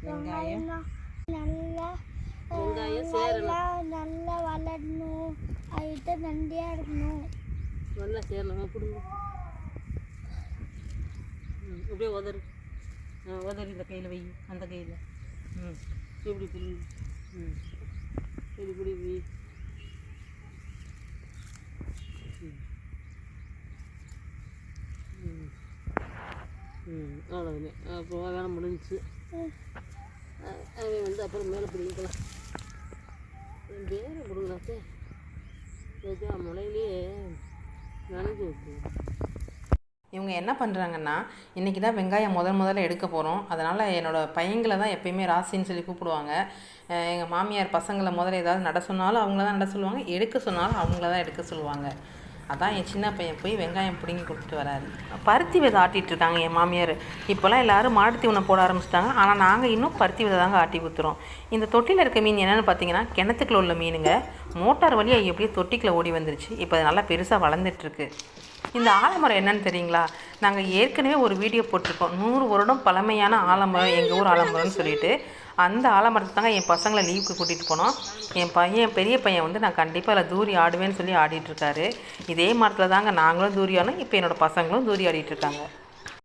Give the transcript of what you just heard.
வெங்காயம் நல்லா வெங்காயம் சேரணும், நல்லா வளரணும், அதுக்கிட்ட நண்டியாக இருக்கணும். நல்லா சேரணும். பிடுங்க, அப்படியே உதறு, உதறி இந்த கையில் வை, அந்த கையில் இப்படி பிடிங்க, இப்படி வை. அவ்வளோதானே. அப்போ வேலை முடிஞ்சிச்சு. அவன் அப்புறம் மேலே பிடிக்கலாம். வேறு பிடுங்களாச்சே மழையிலேயே நனைஞ்சு விட்டு. இவங்க என்ன பண்ணுறாங்கன்னா, இன்றைக்கி தான் வெங்காயம் முதல்ல எடுக்க போகிறோம். அதனால் என்னோடய பையங்களை தான் எப்போயுமே ராசின்னு சொல்லி கூப்பிடுவாங்க. எங்கள் மாமியார் பசங்களை முதல்ல ஏதாவது நட சொன்னாலும் அவங்கள தான் நட சொல்லுவாங்க, எடுக்க சொன்னாலும் அவங்கள தான் எடுக்க சொல்லுவாங்க. அதான் என் சின்ன பையன் போய் வெங்காயம் பிடுங்கி கொடுத்துட்டு வராரு. பருத்தி விதை ஆட்டிகிட்ருக்காங்க என் மாமியார். இப்போல்லாம் எல்லோரும் மாடு தீவனை போட ஆரம்பிச்சிட்டாங்க. ஆனால் நாங்கள் இன்னும் பருத்தி விதை தாங்க ஆட்டி ஊற்றுறோம். இந்த தொட்டியில் இருக்க மீன் என்னென்னு பார்த்தீங்கன்னா, கிணத்துக்குள்ள உள்ள மீனுங்க. மோட்டார் வழியாக எப்படியே தொட்டிக்குள்ளே ஓடி வந்துருச்சு. இப்போ அது நல்லா பெருசாக வளர்ந்துட்டுருக்கு. இந்த ஆலமரம் என்னன்னு தெரியுங்களா? நாங்கள் ஏற்கனவே ஒரு வீடியோ போட்டிருக்கோம், 100 வருடம் பழமையான ஆலமரம், எங்கள் ஊர் ஆலமரம்னு சொல்லிட்டு. அந்த ஆலமரத்தை தாங்க என் பசங்களை லீவுக்கு கூட்டிகிட்டு போனோம். என் பெரிய பையன் வந்து நான் கண்டிப்பாக அதில் தூரி ஆடுவேன்னு சொல்லி ஆடிட்டுருக்காரு. இதே மரத்தில் தாங்க நாங்களும் தூரி ஆனோம். இப்போ என்னோடய பசங்களும் தூரி ஆடிட்டுருக்காங்க.